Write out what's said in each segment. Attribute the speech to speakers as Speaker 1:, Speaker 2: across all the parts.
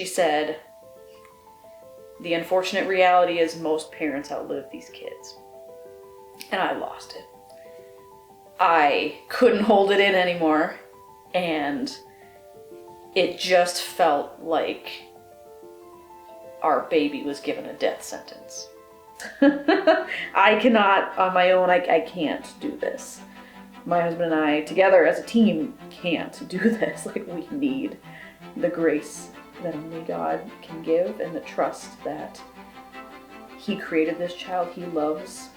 Speaker 1: She said, the unfortunate reality is most parents outlive these kids. And I lost it. I couldn't hold it in anymore, and it just felt like our baby was given a death sentence. I cannot, on my own, I can't do this. My husband and I, together as a team, can't do this. Like, we need the grace that only God can give, and the trust that He created this child. He loves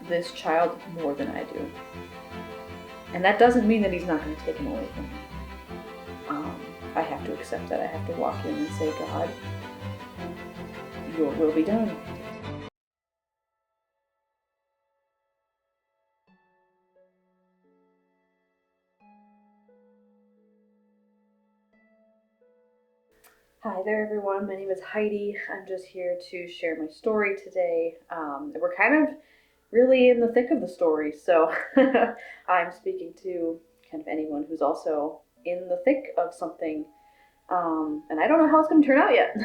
Speaker 1: this child more than I do. And that doesn't mean that He's not going to take him away from me. I have to accept that. I have to walk in and say, God, your will be done. Hi there, everyone. My name is Heidi. I'm just here to share my story today. We're kind of really in the thick of the story, so I'm speaking to kind of anyone who's also in the thick of something, and I don't know how it's going to turn out yet.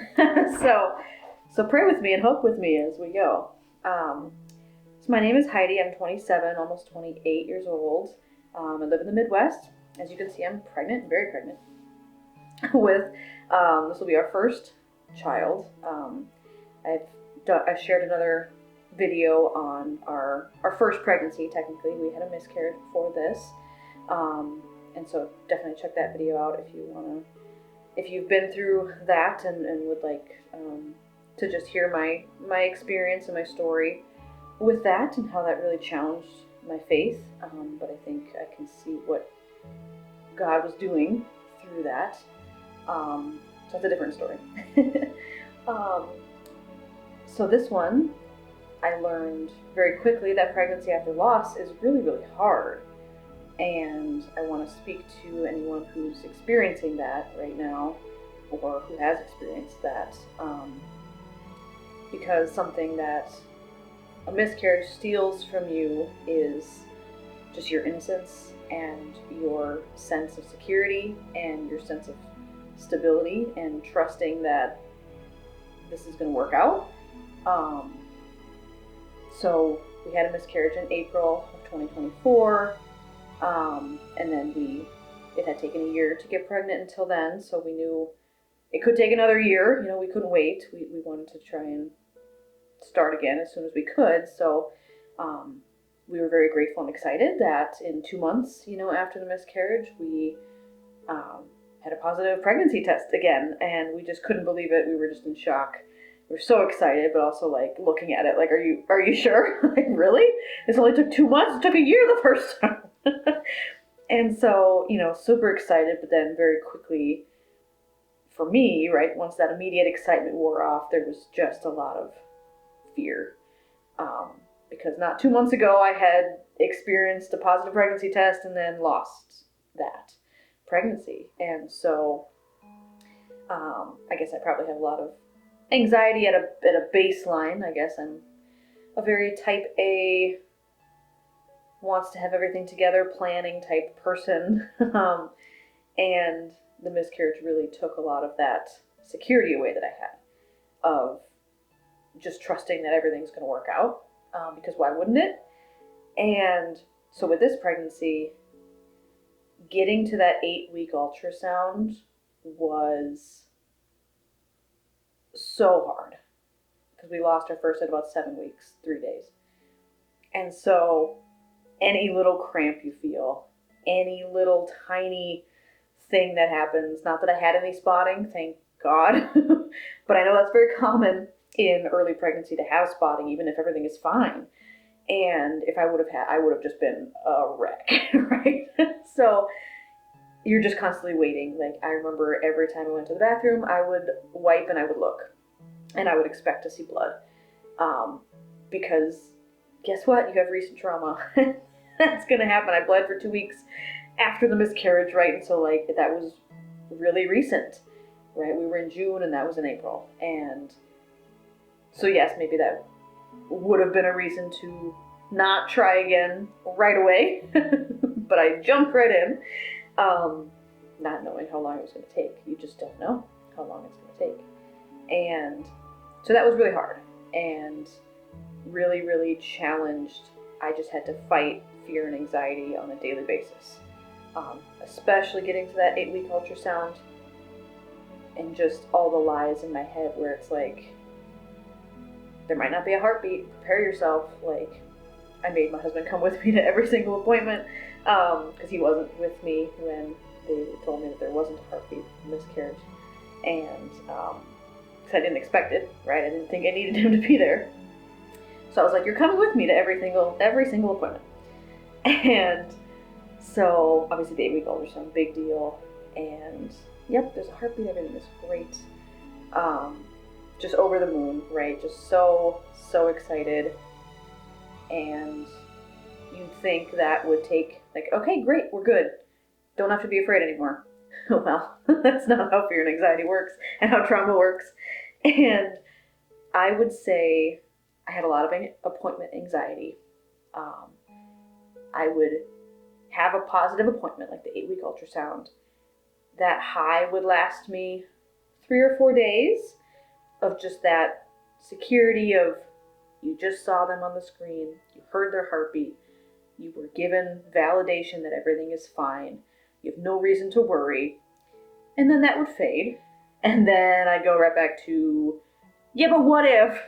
Speaker 1: So pray with me and hope with me as we go. So my name is Heidi. I'm 27, almost 28 years old. I live in the Midwest. As you can see, I'm pregnant, very pregnant, with this will be our first child. I've shared another video on our first pregnancy. Technically, we had a miscarriage before this, and so definitely check that video out if you've been through that and would like to just hear my experience and my story with that and how that really challenged my faith. But I think I can see what God was doing through that. So it's a different story. So this one, I learned very quickly that pregnancy after loss is really, really hard. And I want to speak to anyone who's experiencing that right now, or who has experienced that, because something that a miscarriage steals from you is just your innocence and your sense of security and your sense of stability and trusting that this is going to work out. So we had a miscarriage in April of 2024, and then it had taken a year to get pregnant until then, so we knew it could take another year. We couldn't wait. We wanted to try and start again as soon as we could, so we were very grateful and excited that in 2 months, after the miscarriage, we had a positive pregnancy test again, and we just couldn't believe it. We were just in shock. We were so excited, but also like looking at it like, are you sure? Like, really? This only took 2 months? It took a year the first time. And so, super excited, but then very quickly for me, right, once that immediate excitement wore off, there was just a lot of fear. Because not 2 months ago, I had experienced a positive pregnancy test and then lost that pregnancy. And so I guess I probably have a lot of anxiety at a baseline. I guess I'm a very type A, wants to have everything together, planning type person. And the miscarriage really took a lot of that security away that I had of just trusting that everything's going to work out, because why wouldn't it? And so with this pregnancy, getting to that 8-week ultrasound was so hard because we lost our first at about 7 weeks, 3 days. And so any little cramp you feel, any little tiny thing that happens, not that I had any spotting, thank God, but I know that's very common in early pregnancy to have spotting, even if everything is fine. And if I would have just been a wreck, right? So you're just constantly waiting. Like, I remember every time I went to the bathroom, I would wipe and I would look, and I would expect to see blood, because guess what? You have recent trauma. That's gonna happen. I bled for 2 weeks after the miscarriage, right? And so like that was really recent, right? We were in June and that was in April, and so yes, maybe that would have been a reason to not try again right away, but I jumped right in, not knowing how long it was going to take. You just don't know how long it's going to take. And so that was really hard and really, really challenged. I just had to fight fear and anxiety on a daily basis, especially getting to that 8-week ultrasound and just all the lies in my head where it's like, there might not be a heartbeat, prepare yourself. Like, I made my husband come with me to every single appointment because he wasn't with me when they told me that there wasn't a heartbeat, miscarriage. And because I didn't expect it, right? I didn't think I needed him to be there. So I was like, you're coming with me to every single appointment. And so obviously the 8-week ultrasound, big deal. And yep, there's a heartbeat, everything is great. Just over the moon, right? Just so excited. And you'd think that would take, like, okay, great, we're good. Don't have to be afraid anymore. Well, that's not how fear and anxiety works and how trauma works. And I would say I had a lot of appointment anxiety. I would have a positive appointment, like the 8-week ultrasound. That high would last me 3 or 4 days of just that security of, you just saw them on the screen, you heard their heartbeat, you were given validation that everything is fine, you have no reason to worry, and then that would fade, and then I'd go right back to, yeah, but what if?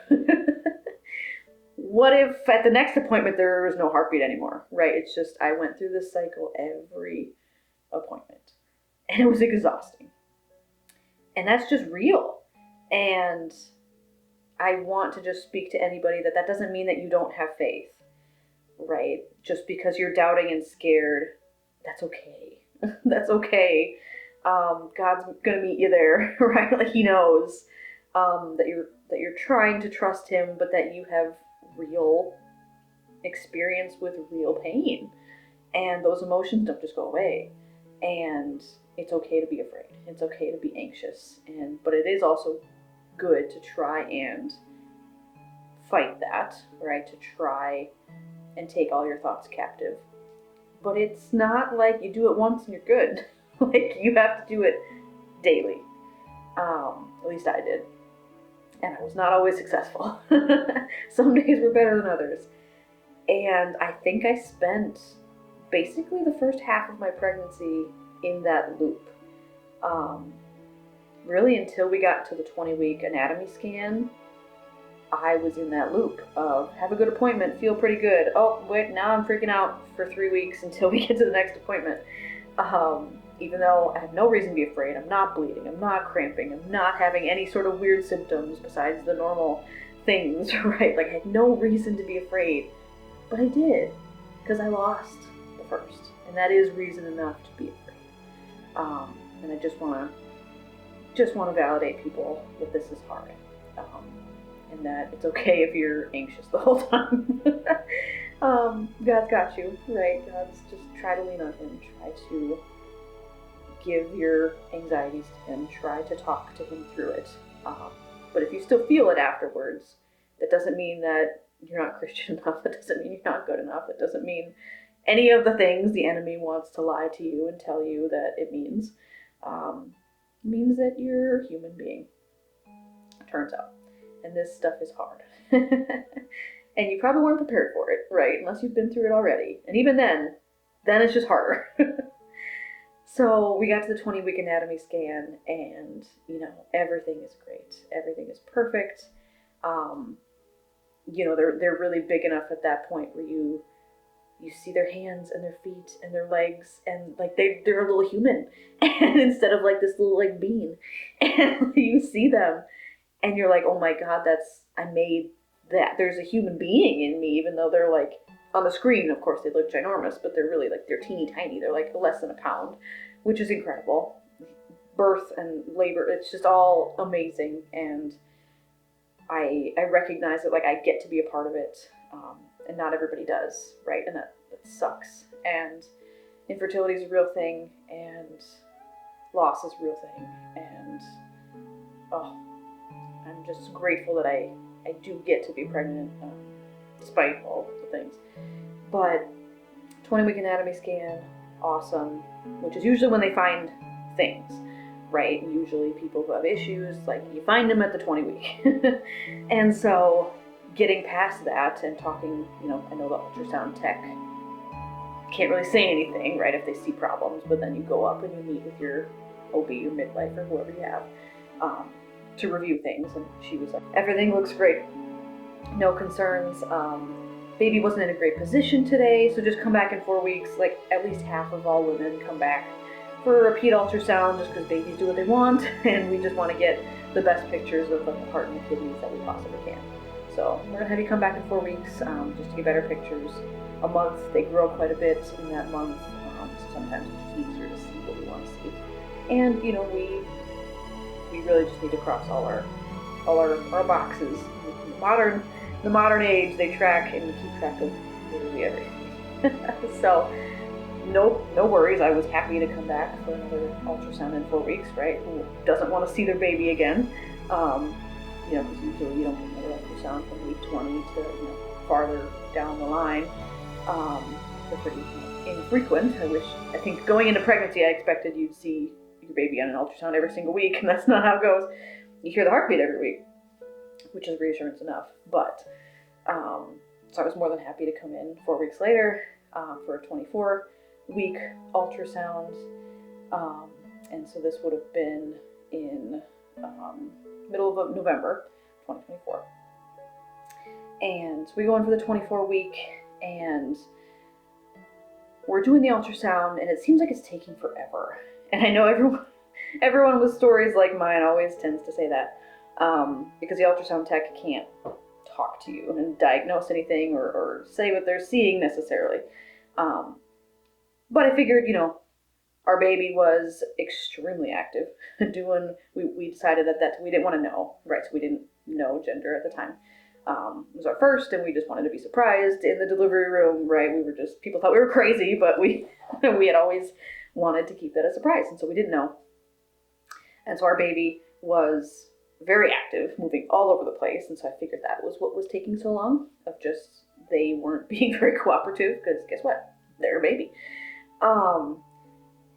Speaker 1: What if at the next appointment there was no heartbeat anymore, right? It's just, I went through this cycle every appointment, and it was exhausting. And that's just real. And I want to just speak to anybody that doesn't mean that you don't have faith, right? Just because you're doubting and scared, that's okay. That's okay. God's gonna meet you there, right? Like, he knows that you're trying to trust him, but that you have real experience with real pain, and those emotions don't just go away. And it's okay to be afraid. It's okay to be anxious, but it is also good to try and fight that, right? To try and take all your thoughts captive. But it's not like you do it once and you're good. Like, you have to do it daily. At least I did. And I was not always successful. Some days were better than others. And I think I spent basically the first half of my pregnancy in that loop. Really until we got to the 20-week anatomy scan, I was in that loop of have a good appointment, feel pretty good. Oh, wait, now I'm freaking out for 3 weeks until we get to the next appointment. Even though I have no reason to be afraid, I'm not bleeding, I'm not cramping, I'm not having any sort of weird symptoms besides the normal things, right? Like, I had no reason to be afraid, but I did, because I lost the first, and that is reason enough to be afraid. And I just want to validate people that this is hard, and that it's okay if you're anxious the whole time. God's got you, right? God's just try to lean on him, try to give your anxieties to him, try to talk to him through it. But if you still feel it afterwards, that doesn't mean that you're not Christian enough, that doesn't mean you're not good enough, that doesn't mean any of the things the enemy wants to lie to you and tell you that it means. Means that you're a human being, turns out. And this stuff is hard. And you probably weren't prepared for it, right? Unless you've been through it already. And even then it's just harder. So we got to the 20-week anatomy scan, and, everything is great. Everything is perfect. They're really big enough at that point where you see their hands and their feet and their legs, and like they're a little human, and instead of like this little like bean, and you see them and you're like, oh my God, I made that. There's a human being in me, even though they're like on the screen, of course they look ginormous, but they're really like, they're teeny tiny. They're like less than a pound, which is incredible. Birth and labor, it's just all amazing. And I recognize that, like, I get to be a part of it. And not everybody does, right? And that sucks. And infertility is a real thing, and loss is a real thing. And I'm just grateful that I do get to be pregnant, despite all the things. But 20-week anatomy scan, awesome, which is usually when they find things. right? Usually people who have issues, like, you find them at the 20 week. And so getting past that and talking, I know the ultrasound tech can't really say anything, right, if they see problems, but then you go up and you meet with your OB or midwife or whoever you have to review things. And she was like, everything looks great, no concerns. Baby wasn't in a great position today, so just come back in 4 weeks. Like, at least half of all women come back for a repeat ultrasound just because babies do what they want, and we just want to get the best pictures of the heart and the kidneys that we possibly can. So we're going to have you come back in 4 weeks just to get better pictures. A month, they grow quite a bit in that month, so sometimes it's just easier to see what we want to see. And, we really just need to cross all our boxes. The modern age, they track and keep track of literally everything. So no worries. I was happy to come back for another ultrasound in 4 weeks, right? Who doesn't want to see their baby again? Because usually you don't get another ultrasound from week 20 to farther down the line. They're pretty infrequent. I think going into pregnancy, I expected you'd see your baby on an ultrasound every single week, and that's not how it goes. You hear the heartbeat every week, which is reassurance enough. But so I was more than happy to come in 4 weeks later for a 24-week ultrasound, and so this would have been in middle of November 2024. And so we go in for the 24-week, and we're doing the ultrasound, and it seems like it's taking forever. And I know everyone with stories like mine always tends to say that, because the ultrasound tech can't talk to you and diagnose anything or say what they're seeing necessarily. But I figured, our baby was extremely active. We decided that we didn't want to know, right? So we didn't know gender at the time. It was our first, and we just wanted to be surprised in the delivery room, right? People thought we were crazy, but we had always wanted to keep that a surprise, and so we didn't know. And so our baby was very active, moving all over the place, and so I figured that was what was taking so long, of just they weren't being very cooperative, because guess what? They're a baby.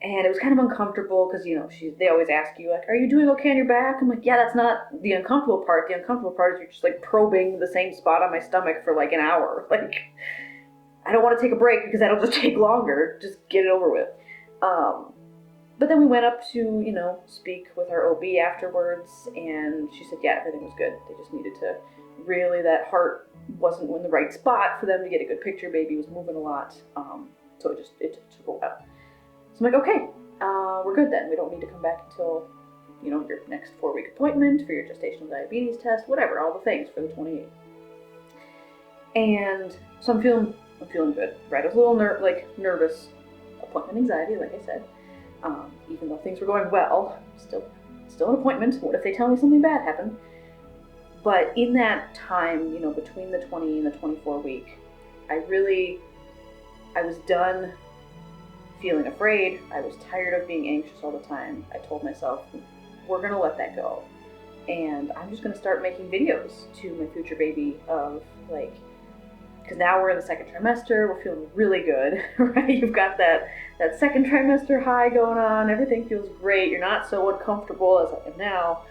Speaker 1: And it was kind of uncomfortable because, they always ask you, like, are you doing okay on your back? I'm like, yeah, that's not the uncomfortable part. The uncomfortable part is you're just, like, probing the same spot on my stomach for, like, an hour. Like, I don't want to take a break because that'll just take longer. Just get it over with. But then we went up to, speak with our OB afterwards, and she said, yeah, everything was good. They just needed to really, that heart wasn't in the right spot for them to get a good picture. Baby was moving a lot. So it took a while. So I'm like, okay, we're good then. We don't need to come back until, your next 4-week appointment for your gestational diabetes test, whatever, all the things for the 28th. And so I'm feeling good, right? I was a little nervous, appointment anxiety, like I said. Even though things were going well, still an appointment. What if they tell me something bad happened? But in that time, between the 20 and the 24 week, I was done feeling afraid. I was tired of being anxious all the time. I told myself, we're going to let that go. And I'm just going to start making videos to my future baby of, because now we're in the second trimester, we're feeling really good, right? You've got that second trimester high going on. Everything feels great. You're not so uncomfortable as I am now.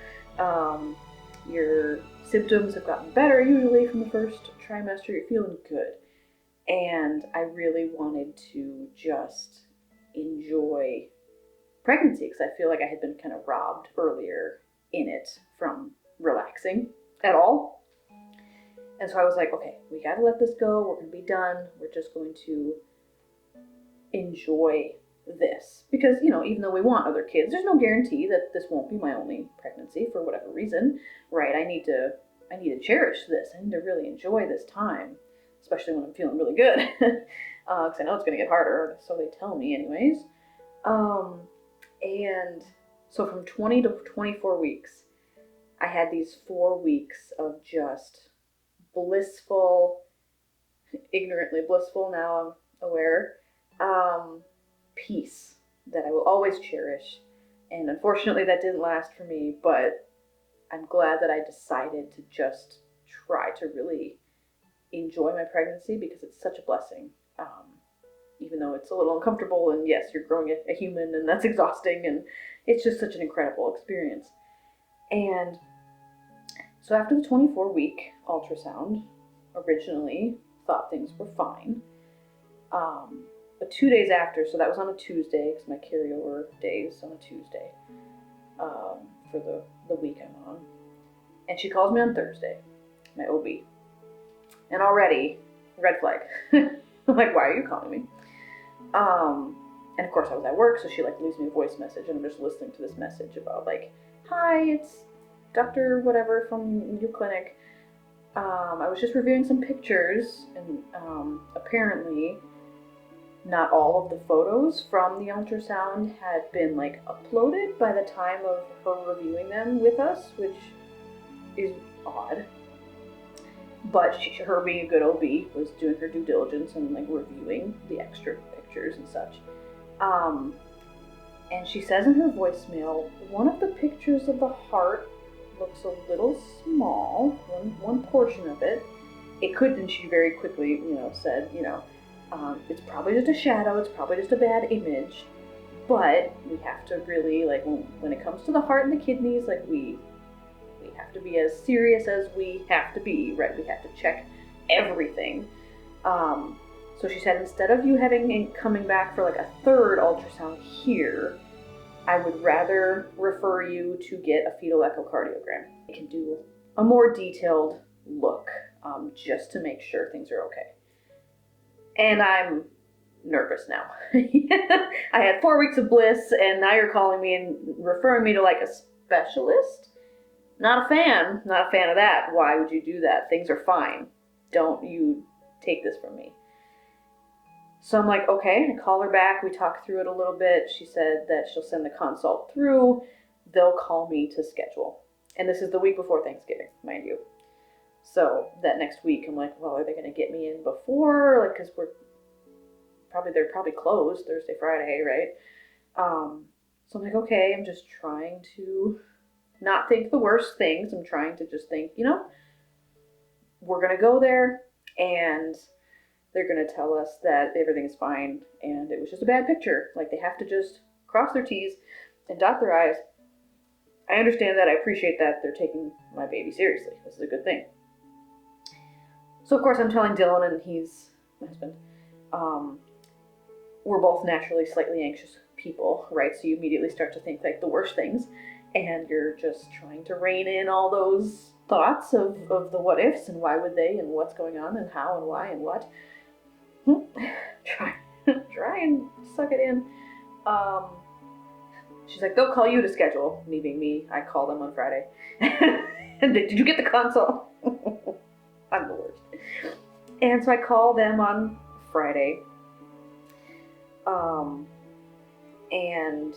Speaker 1: Your symptoms have gotten better usually from the first trimester. You're feeling good. And I really wanted to just enjoy pregnancy because I feel like I had been kind of robbed earlier in it from relaxing at all. And so I was like, okay, we got to let this go. We're going to be done. We're just going to enjoy this. Because, even though we want other kids, there's no guarantee that this won't be my only pregnancy for whatever reason, right? I need to cherish this. I need to really enjoy this time, especially when I'm feeling really good. Because I know it's going to get harder, so they tell me anyways. And so from 20 to 24 weeks, I had these 4 weeks of just blissful, ignorantly blissful, now I'm aware, peace that I will always cherish. And unfortunately that didn't last for me, but I'm glad that I decided to just try to really enjoy my pregnancy because it's such a blessing. Even though it's a little uncomfortable, and yes, you're growing a human, and that's exhausting, and it's just such an incredible experience. And so after the 24-week ultrasound, originally thought things were fine. But 2 days after, so that was on a Tuesday, because my carryover days on a Tuesday for the week I'm on. And she calls me on Thursday, my OB. And already, red flag. I'm like, why are you calling me? And of course I was at work, so she leaves me a voice message, and I'm just listening to this message about hi, it's Dr. whatever from your clinic. I was just reviewing some pictures, and apparently not all of the photos from the ultrasound had been uploaded by the time of her reviewing them with us, which is odd. But her being a good OB was doing her due diligence and reviewing the extra pictures and such. And she says in her voicemail, one of the pictures of the heart looks a little small, one portion of it. It could, and she very quickly, said, it's probably just a shadow, it's probably just a bad image, but we have to really, when it comes to the heart and the kidneys, we have to be as serious as we have to be, right? We have to check everything. So she said, instead of you coming back for a third ultrasound here, I would rather refer you to get a fetal echocardiogram. It can do a more detailed look, just to make sure things are okay. And I'm nervous now. I had 4 weeks of bliss, and now you're calling me and referring me to a specialist? Not a fan of that. Why would you do that? Things are fine. Don't you take this from me. So I'm like, okay, I call her back. We talk through it a little bit. She said that she'll send the consult through. They'll call me to schedule. And this is the week before Thanksgiving, mind you. So that next week, I'm like, well, are they going to get me in before? Because they're probably closed Thursday, Friday, right? So I'm like, okay, I'm just trying to not think the worst things. I'm trying to just think, we're going to go there, and they're going to tell us that everything is fine, and it was just a bad picture. They have to just cross their T's and dot their I's. I understand that. I appreciate that they're taking my baby seriously. This is a good thing. So, of course, I'm telling Dylan, and he's my husband, we're both naturally slightly anxious people, right? So you immediately start to think the worst things, and you're just trying to rein in all those thoughts of the what ifs and why would they and what's going on and how and why and what. Try and suck it in. She's like, they'll call you to schedule. Me being me, I call them on Friday. And did you get the consult? I'm the worst. And so I call them on Friday. And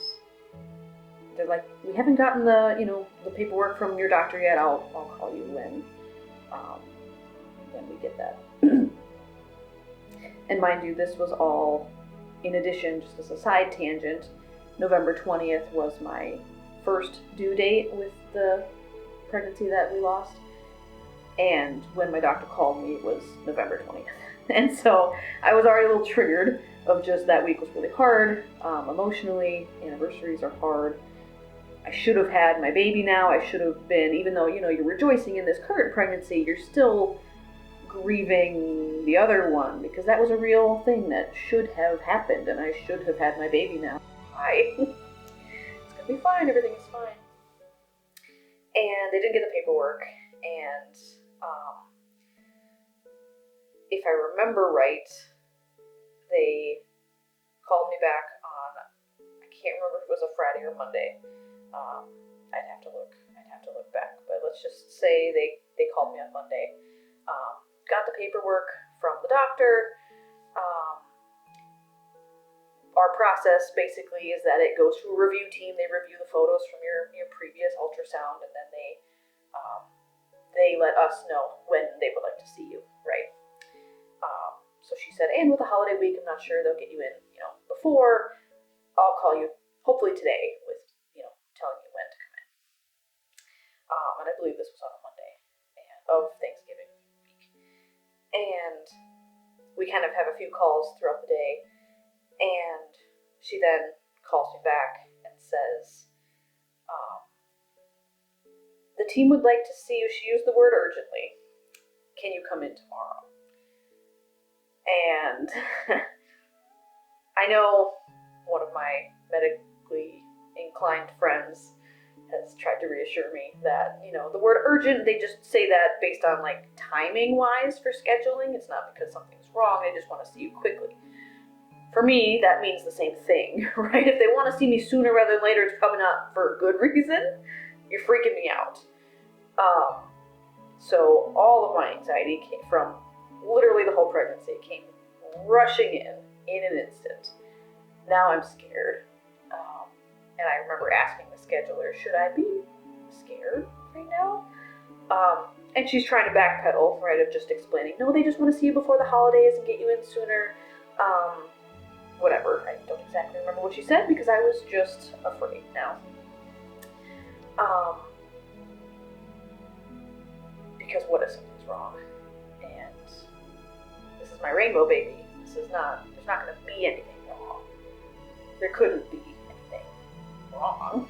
Speaker 1: they're like, we haven't gotten the paperwork from your doctor yet. I'll call you when we get that. And mind you, this was all in addition, just as a side tangent. November 20th was my first due date with the pregnancy that we lost. And when my doctor called me, it was November 20th. And so I was already a little triggered of just that week was really hard, emotionally. Anniversaries are hard. I should have had my baby now. I should have been, even though, you're rejoicing in this current pregnancy, you're still grieving the other one, because that was a real thing that should have happened, and I should have had my baby now. Hi. It's gonna be fine. Everything is fine. And they didn't get the paperwork, and if I remember right, they called me back on, I can't remember if it was a Friday or Monday. I'd have to look back, but let's just say they called me on Monday. Got the paperwork from the doctor. Our process basically is that it goes to a review team. They review the photos from your previous ultrasound, and then they let us know when they would like to see you, right? So she said, and with the holiday week, I'm not sure they'll get you in, before. I'll call you hopefully today with, telling you when to come in. And I believe this was on a Monday of Thanksgiving week. And we kind of have a few calls throughout the day. And she then calls me back and says, team would like to see you. She used the word urgently. Can you come in tomorrow? And I know one of my medically inclined friends has tried to reassure me that, the word urgent, they just say that based on like timing wise for scheduling. It's not because something's wrong. They just want to see you quickly. For me, that means the same thing, right? If they want to see me sooner rather than later, it's probably not for a good reason. You're freaking me out. So all of my anxiety came from literally the whole pregnancy. It came rushing in an instant. Now I'm scared. And I remember asking the scheduler, should I be scared right now? And she's trying to backpedal, right, of just explaining, no, they just want to see you before the holidays and get you in sooner. Whatever. I don't exactly remember what she said because I was just afraid now. Because what if something's wrong? And this is my rainbow baby. There's not going to be anything wrong. There couldn't be anything wrong.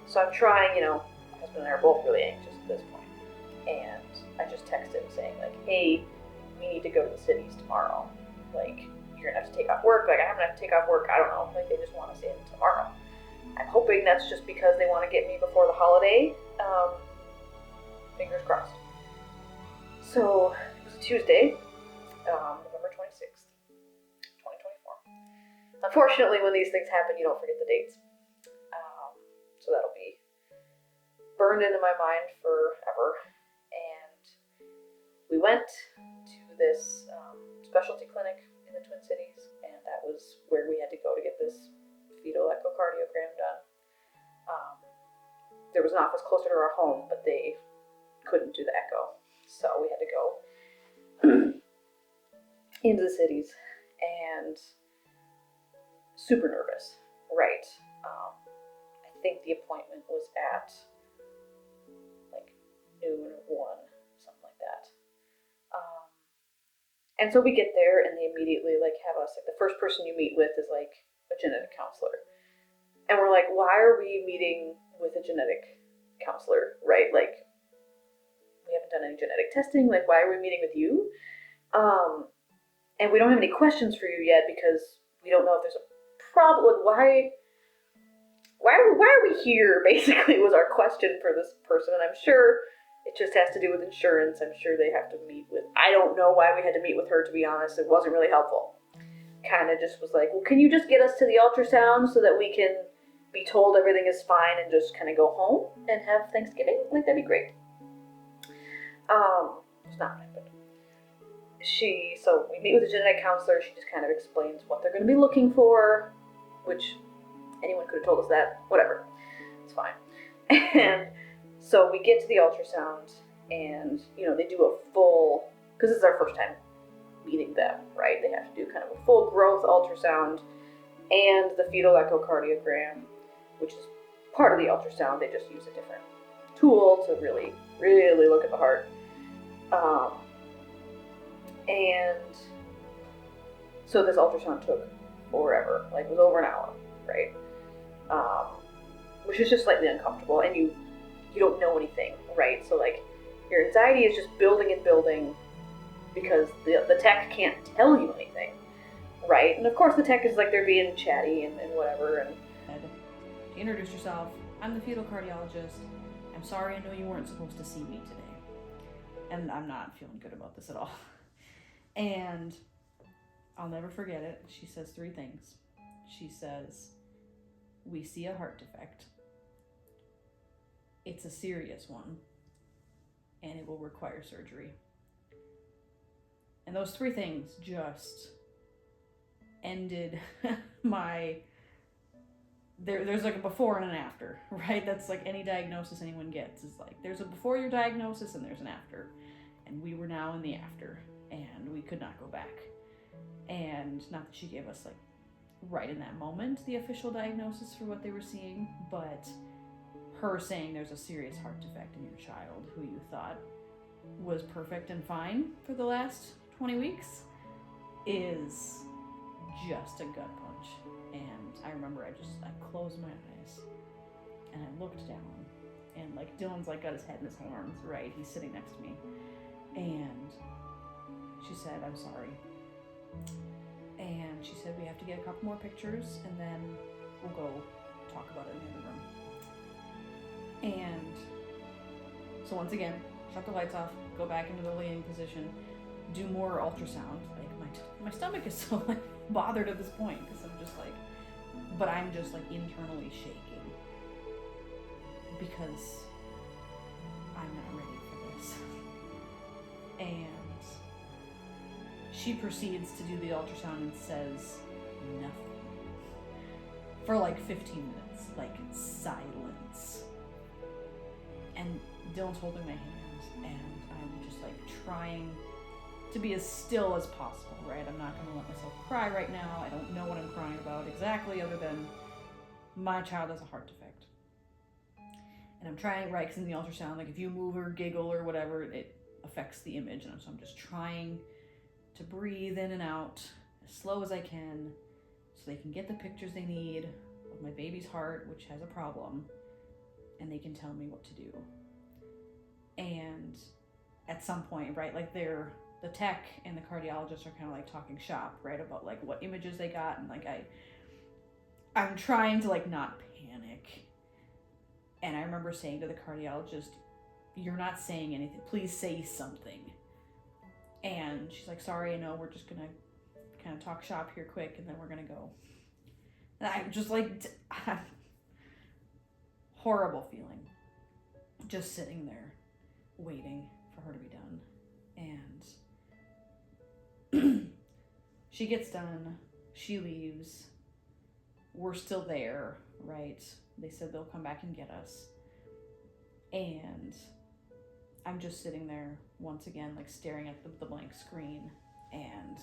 Speaker 1: So I'm trying, my husband and I are both really anxious at this point. And I just texted him saying, like, hey, we need to go to the cities tomorrow. Like, you're going to have to take off work. Like, I'm going to have to take off work. I don't know. Like, they just want to see him tomorrow. I'm hoping that's just because they want to get me before the holiday. Fingers crossed. So, it was a Tuesday, November 26th, 2024. Unfortunately, when these things happen, you don't forget the dates. So that'll be burned into my mind forever. And we went to this specialty clinic in the Twin Cities, and that was where we had to go to get this fetal echocardiogram done. There was an office closer to our home, but they couldn't do the echo, so we had to go into the cities, and super nervous, right? I think the appointment was at like noon or 1, something like that. And so we get there, and they immediately like have us, like the first person you meet with is like a genetic counselor. And we're like, why are we meeting with a genetic counselor, right? Like, we haven't done any genetic testing. Like, why are we meeting with you? And we don't have any questions for you yet because we don't know if there's a problem. Why are we here, basically, was our question for this person. And I'm sure it just has to do with insurance. I'm sure they have to meet with, I don't know why we had to meet with her, to be honest. It wasn't really helpful. Kind of just was like, well, can you just get us to the ultrasound so that we can be told everything is fine and just kind of go home and have Thanksgiving? Like, that'd be great. It's not what happened. So we meet with a genetic counselor. She just kind of explains what they're going to be looking for, which anyone could have told us that. Whatever. It's fine. And so we get to the ultrasound, and, they do a full, because this is our first time meeting them, right? They have to do kind of a full growth ultrasound and the fetal echocardiogram, which is part of the ultrasound. They just use a different tool to really, really look at the heart. And so this ultrasound took forever. Like, it was over an hour, right? Which is just slightly uncomfortable, and you don't know anything, right? So, like, your anxiety is just building and building because the tech can't tell you anything, right? And of course the tech is like, they're being chatty and whatever. And
Speaker 2: to introduce yourself, I'm the fetal cardiologist. I'm sorry, I know you weren't supposed to see me today. And I'm not feeling good about this at all. And I'll never forget it. She says 3 things. She says, we see a heart defect. It's a serious one, and it will require surgery. And those 3 things just ended there's like a before and an after, right? That's like any diagnosis anyone gets is like, there's a before your diagnosis and there's an after. And we were now in the after, and we could not go back. And not that she gave us like right in that moment the official diagnosis for what they were seeing, but her saying there's a serious heart defect in your child who you thought was perfect and fine for the last 20 weeks is just a gut punch. And I remember I closed my eyes and I looked down and like Dylan's like got his head in his arms, right? He's sitting next to me, and she said, "I'm sorry." And she said, "We have to get a couple more pictures, and then we'll go talk about it in the other room." And so once again, shut the lights off, go back into the laying position, do more ultrasound. Like my stomach is so like bothered at this point because I'm just like, but I'm just like internally shaking because I'm not ready for this. And she proceeds to do the ultrasound and says nothing for like 15 minutes, like silence. And Dylan's holding my hands, and I'm just like trying to be as still as possible, right? I'm not gonna let myself cry right now. I don't know what I'm crying about exactly, other than my child has a heart defect. And I'm trying, right, because in the ultrasound, like if you move or giggle or whatever, it affects the image. And so I'm just trying to breathe in and out as slow as I can so they can get the pictures they need of my baby's heart, which has a problem, and they can tell me what to do. And at some point, right, like the tech and the cardiologist are kind of like talking shop, right, about like what images they got, and like I'm trying to like not panic. And I remember saying to the cardiologist, "You're not saying anything, please say something." And she's like, "Sorry, I know, we're just gonna kind of talk shop here quick, and then we're gonna go." And I'm just like, horrible feeling, just sitting there waiting for her to be done. And she gets done, she leaves, we're still there, right? They said they'll come back and get us. And I'm just sitting there once again, like staring at the blank screen, and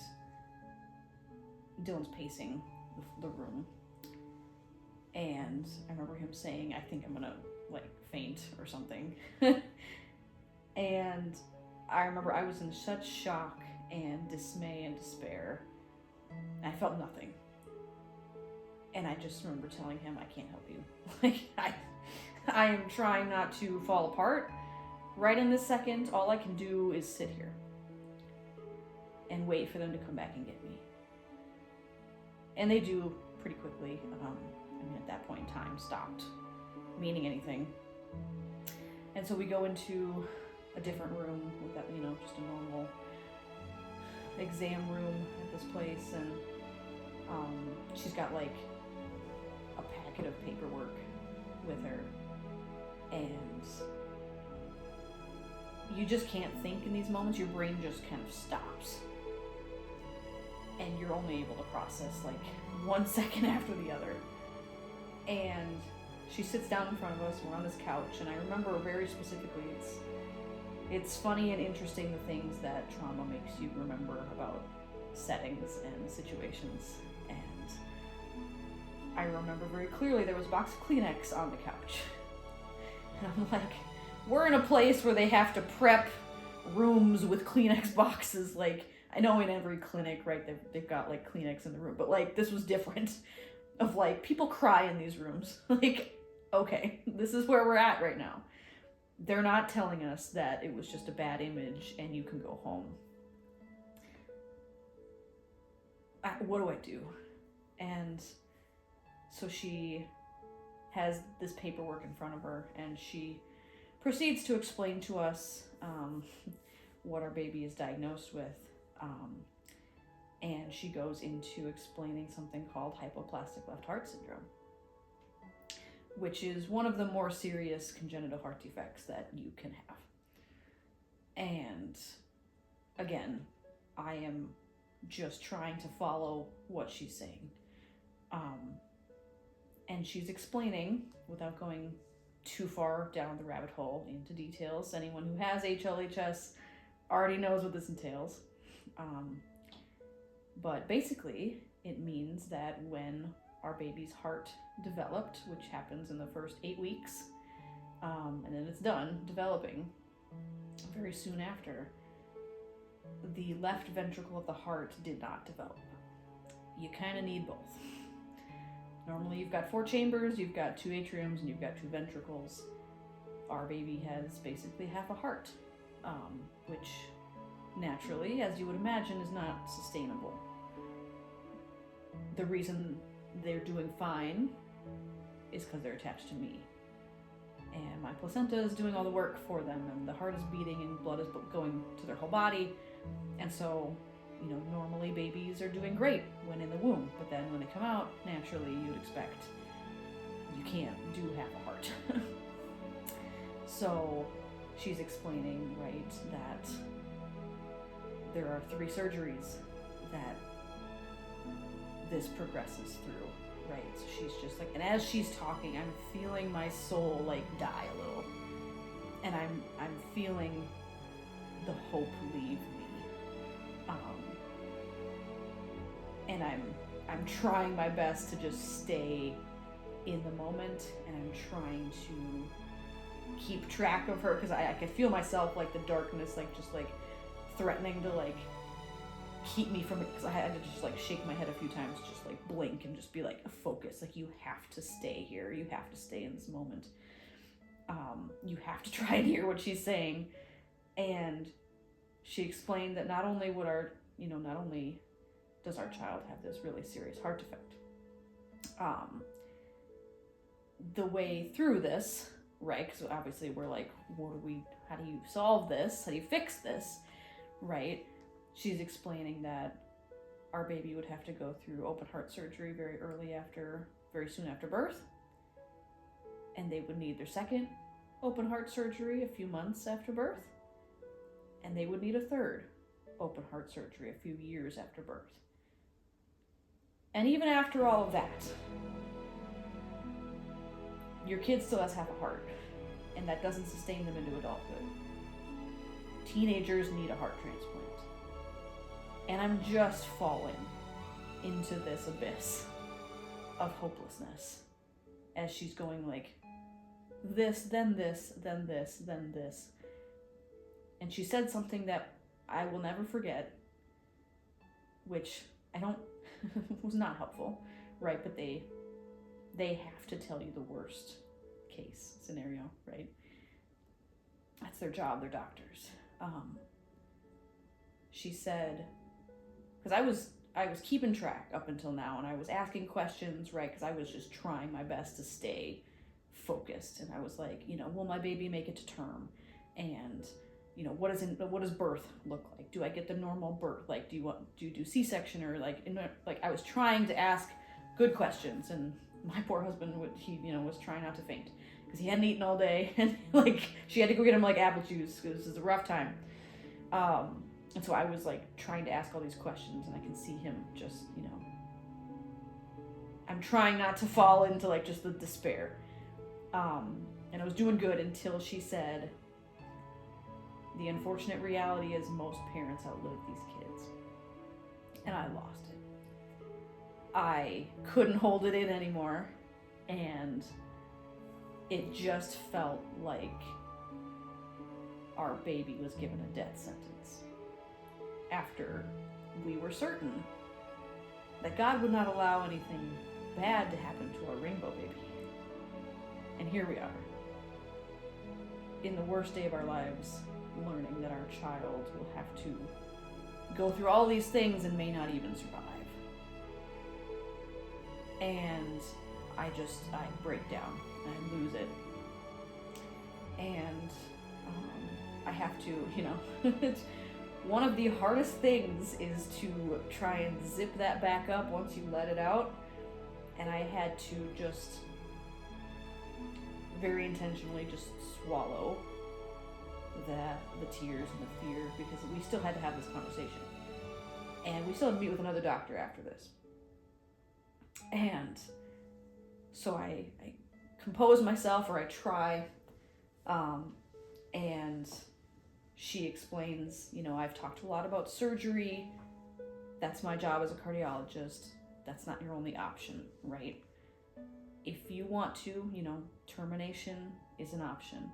Speaker 2: Dylan's pacing the room. And I remember him saying, "I think I'm gonna like faint or something." And I remember I was in such shock and dismay and despair. I felt nothing. And I just remember telling him, "I can't help you." Like I am trying not to fall apart right in this second. All I can do is sit here and wait for them to come back and get me. And they do pretty quickly. At that point in time, stopped meaning anything. And so we go into a different room with that, just a normal exam room at this place. And she's got like a packet of paperwork with her. And you just can't think in these moments. Your brain just kind of stops. And you're only able to process like 1 second after the other. And she sits down in front of us. We're on this couch, and I remember very specifically, it's funny and interesting the things that trauma makes you remember about settings and situations. And I remember very clearly there was a box of Kleenex on the couch. And I'm like, we're in a place where they have to prep rooms with Kleenex boxes. Like, I know in every clinic, right, they've got like Kleenex in the room, but like this was different. Of like, people cry in these rooms. Like, okay, this is where we're at right now. They're not telling us that it was just a bad image and you can go home. What do I do? And so she has this paperwork in front of her, and she proceeds to explain to us what our baby is diagnosed with. And she goes into explaining something called hypoplastic left heart syndrome, which is one of the more serious congenital heart defects that you can have. And again, I am just trying to follow what she's saying. And she's explaining, without going too far down the rabbit hole into details, anyone who has HLHS already knows what this entails. But basically, it means that when our baby's heart developed, which happens in the first 8 weeks, and then it's done developing very soon after, the left ventricle of the heart did not develop. You kind of need both. Normally you've got 4 chambers, you've got 2 atriums, and you've got 2 ventricles. our baby has basically half a heart, which naturally, as you would imagine, is not sustainable. The reason they're doing fine is because they're attached to me. And my placenta is doing all the work for them, and the heart is beating and blood is going to their whole body. And so, normally babies are doing great when in the womb, but then when they come out, naturally you'd expect you can't do half a heart. So she's explaining, right, that there are 3 surgeries that this progresses through, right? So she's just like, and as she's talking, I'm feeling my soul like die a little, and I'm feeling the hope leave me, and I'm trying my best to just stay in the moment, and I'm trying to keep track of her, because I could feel myself, like, the darkness, like, just, like, threatening to, like, keep me from it, because I had to just, like, shake my head a few times, just, like, blink and just be like, focus, like, you have to stay here, you have to stay in this moment, you have to try and hear what she's saying. And she explained that not only does our child have this really serious heart defect, the way through this, right, because obviously we're like, how do you solve this? How do you fix this? Right? She's explaining that our baby would have to go through open heart surgery very soon after birth. And they would need their second open heart surgery a few months after birth. And they would need a third open heart surgery a few years after birth. And even after all of that, your kid still has half a heart, and that doesn't sustain them into adulthood. Teenagers need a heart transplant. And I'm just falling into this abyss of hopelessness as she's going like this, then this, then this, then this. And she said something that I will never forget, which was not helpful, right? But they have to tell you the worst case scenario, right? That's their job, they're doctors. She said, because I was keeping track up until now, and I was asking questions, right? Because I was just trying my best to stay focused, and I was like, will my baby make it to term? And what does birth look like? Do I get the normal birth? Like, do you do C-section, or like I was trying to ask good questions, and my poor husband was trying not to faint because he hadn't eaten all day, and like she had to go get him like apple juice because this is a rough time. And so I was like trying to ask all these questions, and I can see him just, I'm trying not to fall into like just the despair. And I was doing good until she said, the unfortunate reality is most parents outlive these kids. And I lost it. I couldn't hold it in anymore, and it just felt like our baby was given a death sentence after we were certain that God would not allow anything bad to happen to our rainbow baby. And here we are, in the worst day of our lives, learning that our child will have to go through all these things and may not even survive. And I break down, and I lose it. And I have to, it's one of the hardest things is to try and zip that back up once you let it out. And I had to just very intentionally just swallow the tears and the fear, because we still had to have this conversation. And we still had to meet with another doctor after this. And so I compose myself, or I try, and she explains, I've talked a lot about surgery. That's my job as a cardiologist. That's not your only option, right? If you want to, termination is an option.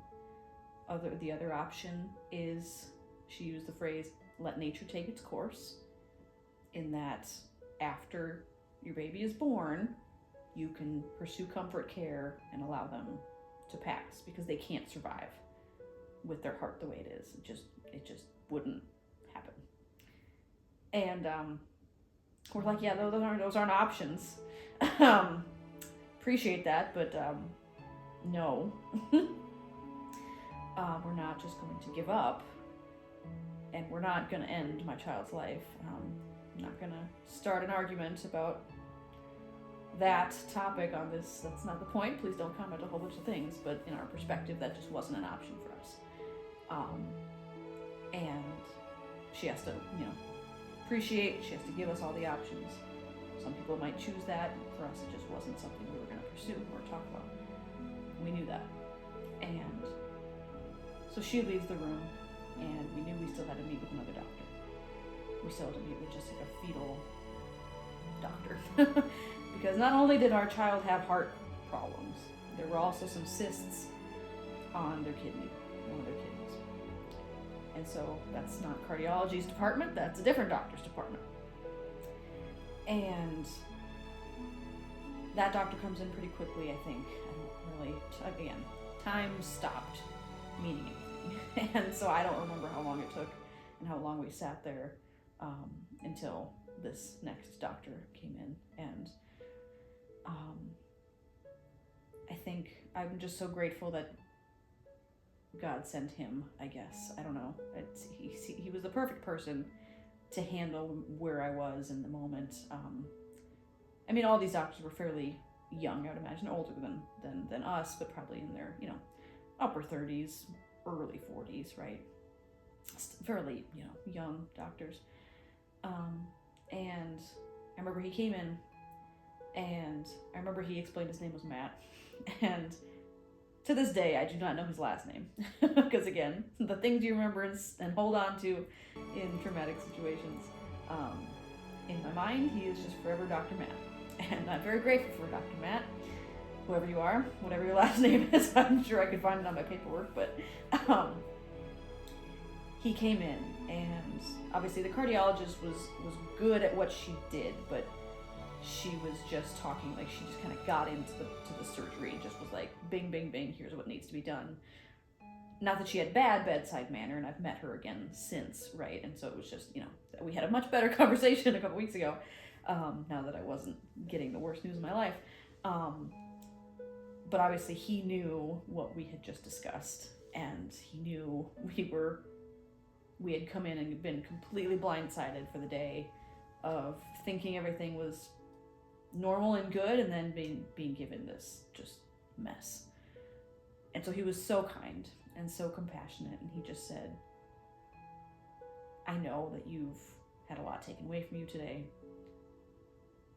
Speaker 2: The other option is, she used the phrase, let nature take its course, in that after your baby is born, you can pursue comfort care and allow them to pass because they can't survive with their heart the way it is. It just wouldn't happen. And we're like, yeah, those aren't options. Appreciate that, but no. We're not just going to give up, and we're not going to end my child's life. I'm not going to start an argument about that topic on this. That's not the point. Please don't comment a whole bunch of things, but in our perspective, that just wasn't an option for us. And she has to, appreciate, she has to give us all the options. Some people might choose that. For us, it just wasn't something we were going to pursue or talk about. We knew that. And so she leaves the room, and we knew we still had to meet with another doctor. We still had to meet with just like a fetal doctor. Because not only did our child have heart problems, there were also some cysts on their kidney, one of their kidneys. And so that's not cardiology's department, that's a different doctor's department. And that doctor comes in pretty quickly, I think. I don't really, again, time stopped meaning anything. And so I don't remember how long it took and how long we sat there until this next doctor came in. And I think I'm just so grateful that God sent him, I guess. I don't know. He was the perfect person to handle where I was in the moment. I mean, all these doctors were fairly young, I would imagine, older than us, but probably in their, upper 30s, early 40s, right? Fairly, young doctors. And I remember he came in, and I remember he explained his name was Matt, and to this day, I do not know his last name, because again, the things you remember and hold on to in traumatic situations, in my mind, he is just forever Dr. Matt, and I'm very grateful for Dr. Matt, whoever you are, whatever your last name is. I'm sure I could find it on my paperwork, but he came in, and obviously the cardiologist was good at what she did, but she was just talking, like she just kind of got into the surgery and just was like, bing, bing, bing, here's what needs to be done. Not that she had bad bedside manner, and I've met her again since, right? And so it was just, we had a much better conversation a couple weeks ago, now that I wasn't getting the worst news of my life. But obviously he knew what we had just discussed, and he knew we had come in and been completely blindsided for the day of thinking everything was normal and good, and then being given this just mess. And so he was so kind and so compassionate, and he just said, I know that you've had a lot taken away from you today.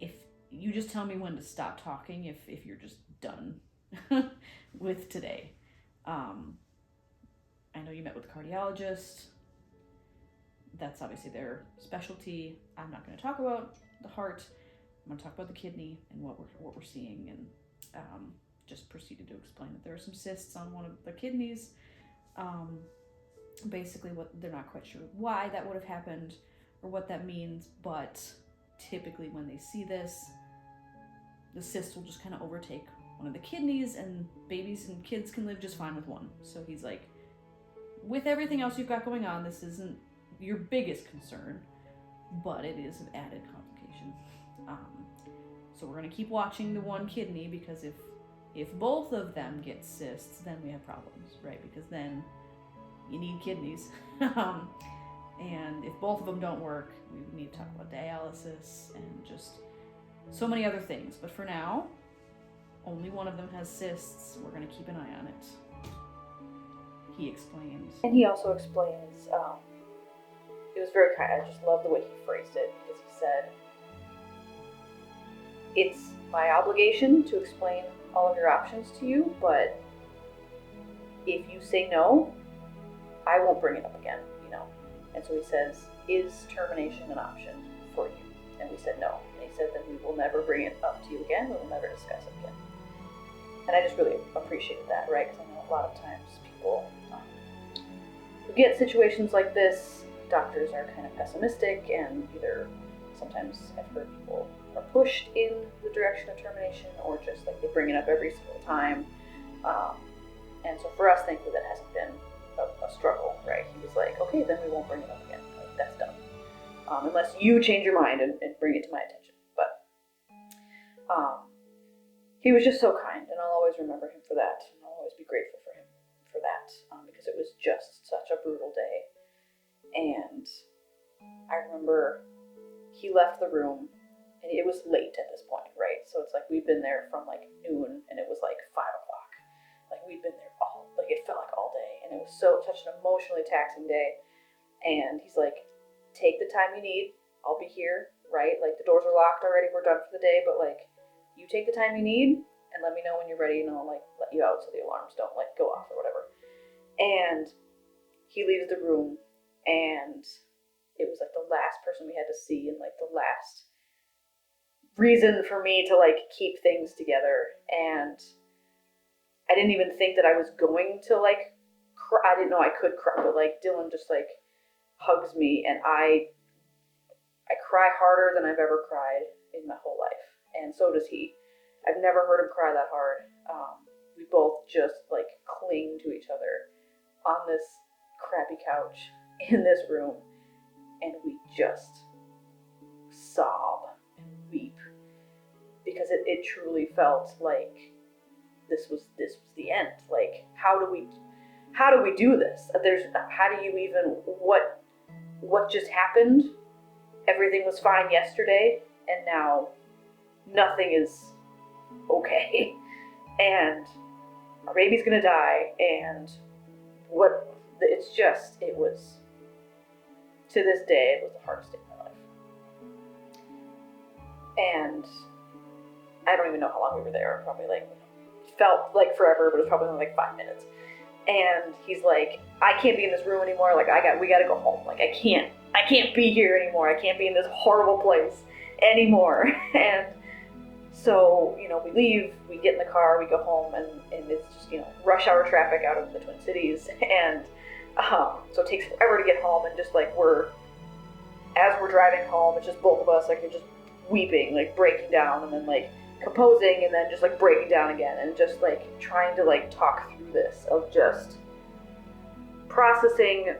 Speaker 2: If you just tell me when to stop talking, if you're just done with today. I know you met with the cardiologist. That's obviously their specialty. I'm not going to talk about the heart. I'm going to talk about the kidney and what we're seeing, and just proceeded to explain that there are some cysts on one of the kidneys. Basically, what they're not quite sure why that would have happened or what that means, but typically when they see this, the cyst will just kind of overtake one of the kidneys, and babies and kids can live just fine with one. So he's like, with everything else you've got going on, this isn't your biggest concern, but it is an added complication. So we're going to keep watching the one kidney, because if both of them get cysts, then we have problems, right? Because then you need kidneys. And if both of them don't work, we need to talk about dialysis and just so many other things. But for now, only one of them has cysts. We're going to keep an eye on it. He explains.
Speaker 1: And he also explains, it was very kind. I just love the way he phrased it, because he said, it's my obligation to explain all of your options to you, but if you say no, I won't bring it up again, And so he says, is termination an option for you? And we said no. And he said, then we will never bring it up to you again. We will never discuss it again. And I just really appreciated that, right? Because I know a lot of times people who get situations like this, doctors are kind of pessimistic, and either sometimes I've heard people are pushed in the direction of termination, or just like they bring it up every single time. And so for us, thankfully, that hasn't been a struggle, right? He was like, okay, then we won't bring it up again. Like, that's done. Unless you change your mind and bring it to my attention. But he was just so kind, and I'll always remember him for that. And I'll always be grateful for him for that, because it was just such a brutal day. And I remember he left the room, and it was late at this point, right? So it's like we'd been there from like noon, and it was like 5 o'clock. Like we'd been there it felt like all day, and it was such an emotionally taxing day. And he's like, take the time you need. I'll be here, right? Like the doors are locked already. We're done for the day, but like you take the time you need and let me know when you're ready, and I'll like let you out so the alarms don't like go off or whatever. And he leaves the room, and it was like the last person we had to see, and like the last reason for me to like keep things together. And I didn't even think that I was going to like cry. I didn't know I could cry, but like Dylan just like hugs me, and I cry harder than I've ever cried in my whole life, and so does he. I've never heard him cry that hard. We both just like cling to each other on this crappy couch in this room, and we just sob and weep, because it truly felt like this was the end. Like how do we do this? How do you even, what just happened? Everything was fine yesterday, and now nothing is okay. And our baby's gonna die, and it was, to this day, it was the hardest day of my life. And I don't even know how long we were there. Probably like, felt like forever, but it was probably only like 5 minutes. And he's like, I can't be in this room anymore. Like we gotta go home. Like I can't be here anymore. I can't be in this horrible place anymore. And so, we leave, we get in the car, we go home, and it's just, rush hour traffic out of the Twin Cities. And so it takes forever to get home, and just like as we're driving home, it's just both of us, like, you're just weeping, like breaking down, and then like composing, and then just like breaking down again, and just like trying to like talk through this of just processing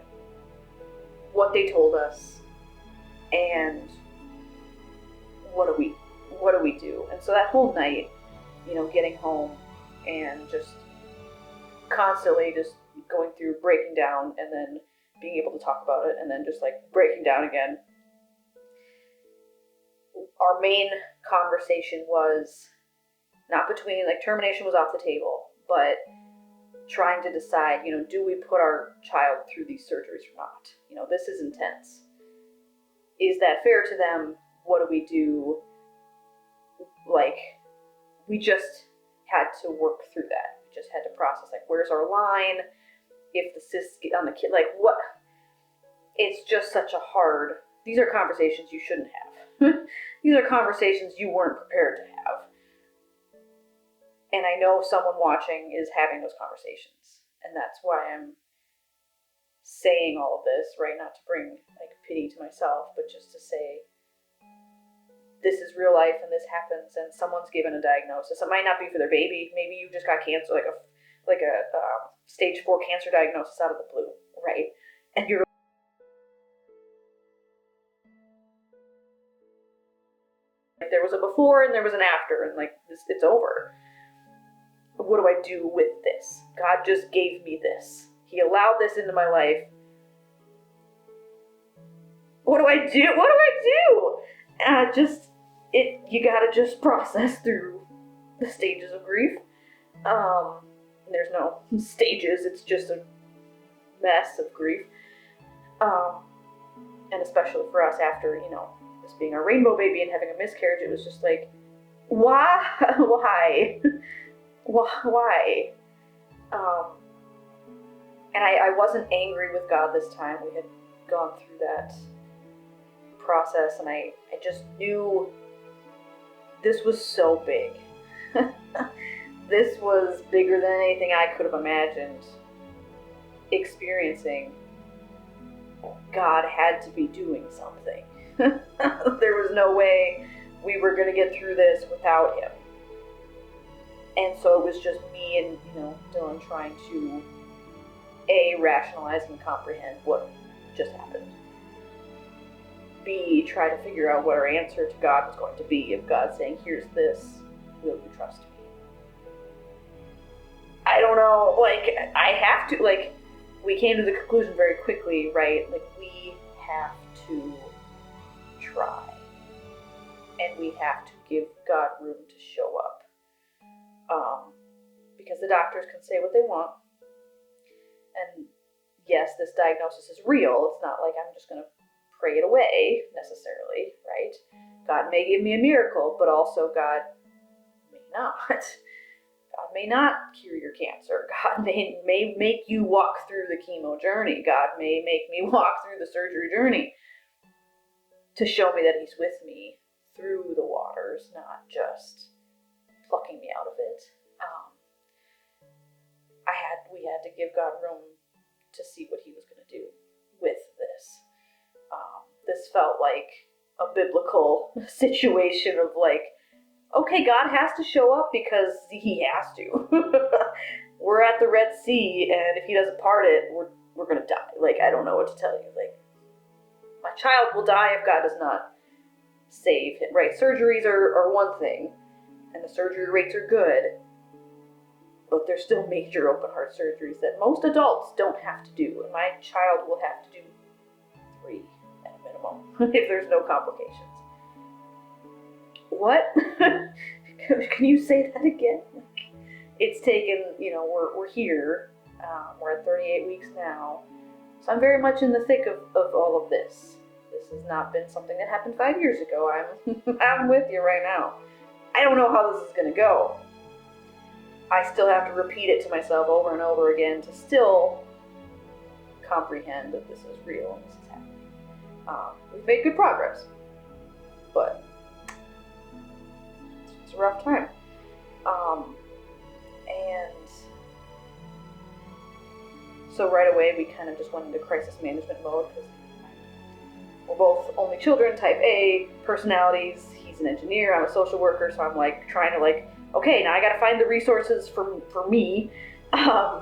Speaker 1: what they told us, and what do we do? And so that whole night, getting home and just constantly just going through breaking down, and then being able to talk about it, and then just like breaking down again. Our main conversation was not between, like, termination was off the table, but trying to decide, do we put our child through these surgeries or not? This is intense. Is that fair to them? What do we do? Like, we just had to work through that. We just had to process, like, where's our line? If the cysts get on the kid, like, what? It's just such a hard, these are conversations you shouldn't have. These are conversations you weren't prepared to have. And I know someone watching is having those conversations. And that's why I'm saying all of this, right? Not to bring like pity to myself, but just to say, this is real life, and this happens, and someone's given a diagnosis. It might not be for their baby. Maybe you just got cancer, like a stage 4 cancer diagnosis out of the blue, right? And you're like, there was a before and there was an after, and like it's over. What do I do with this? God just gave me this. He allowed this into my life. What do I do? What do I do? You gotta just process through the stages of grief. There's no stages, it's just a mess of grief. And especially for us after, this being our rainbow baby and having a miscarriage, it was just like, why? Why? And I wasn't angry with God this time. We had gone through that process, and I just knew this was so big. This was bigger than anything I could have imagined experiencing. God had to be doing something. There was no way we were going to get through this without him. And so it was just me and, Dylan trying to A, rationalize and comprehend what just happened. B, try to figure out what our answer to God was going to be. If God's saying, here's this, will you trust me? I don't know, I have to, we came to the conclusion very quickly, right? We have to try. And we have to give God room to show up. Because the doctors can say what they want. And yes, this diagnosis is real. It's not like I'm just going to pray it away, necessarily, right? God may give me a miracle, but also God may not. God may not cure your cancer. God may make you walk through the chemo journey. God may make me walk through the surgery journey to show me that he's with me through the waters, not just plucking me out of it. We had to give God room to see what he was going to do with this. This felt like a biblical situation of okay, God has to show up because he has to. We're at the Red Sea, and if he doesn't part it, we're going to die. I don't know what to tell you. My child will die if God does not save him, right? Surgeries are one thing, and the surgery rates are good, but there's still major open heart surgeries that most adults don't have to do, and my child will have to do 3 at a minimum if there's no complications. What? Can you say that again? It's taken, we're here. We're at 38 weeks now. So I'm very much in the thick of all of this. This has not been something that happened 5 years ago. I'm with you right now. I don't know how this is going to go. I still have to repeat it to myself over and over again to still comprehend that this is real and this is happening. We've made good progress, but it's a rough time. And so right away we kind of just went into crisis management mode because we're both only children, type A personalities. He's an engineer, I'm a social worker, so I'm trying to okay, now I gotta find the resources for me. I've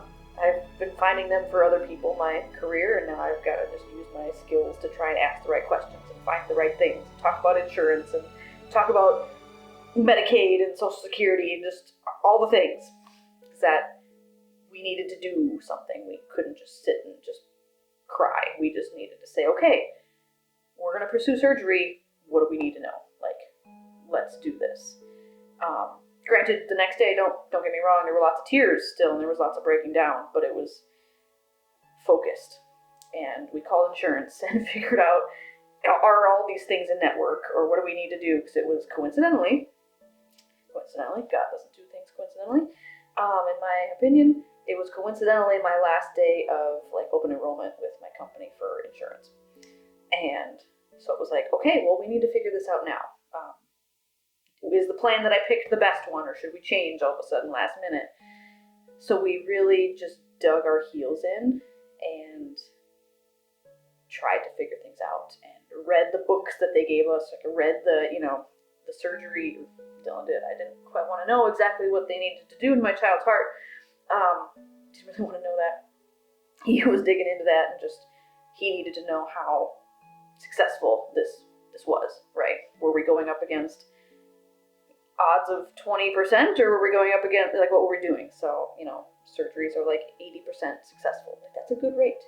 Speaker 1: been finding them for other people my career, and now I've got to just use my skills to try and ask the right questions and find the right things. Talk about insurance and talk about Medicaid and Social Security and just all the things that we needed to do something. We couldn't just sit and just cry. We just needed to say, okay, we're going to pursue surgery. What do we need to know? Let's do this. Granted, the next day, don't get me wrong, there were lots of tears still, and there was lots of breaking down, but it was focused. And we called insurance and figured out, are all these things in network, or what do we need to do? Because it was coincidentally, God doesn't do things coincidentally. In my opinion, it was coincidentally my last day of open enrollment with my company for insurance. And so it was okay, well, we need to figure this out now. Is the plan that I picked the best one, or should we change all of a sudden last minute? So we really just dug our heels in and tried to figure things out and read the books that they gave us. I read the surgery. Dylan did. I didn't quite want to know exactly what they needed to do in my child's heart. Didn't really want to know that. He was digging into that, and he needed to know how successful this was, right? Were we going up against odds of 20%, or were we going up against what were we doing? So, surgeries are 80% successful. That's a good rate.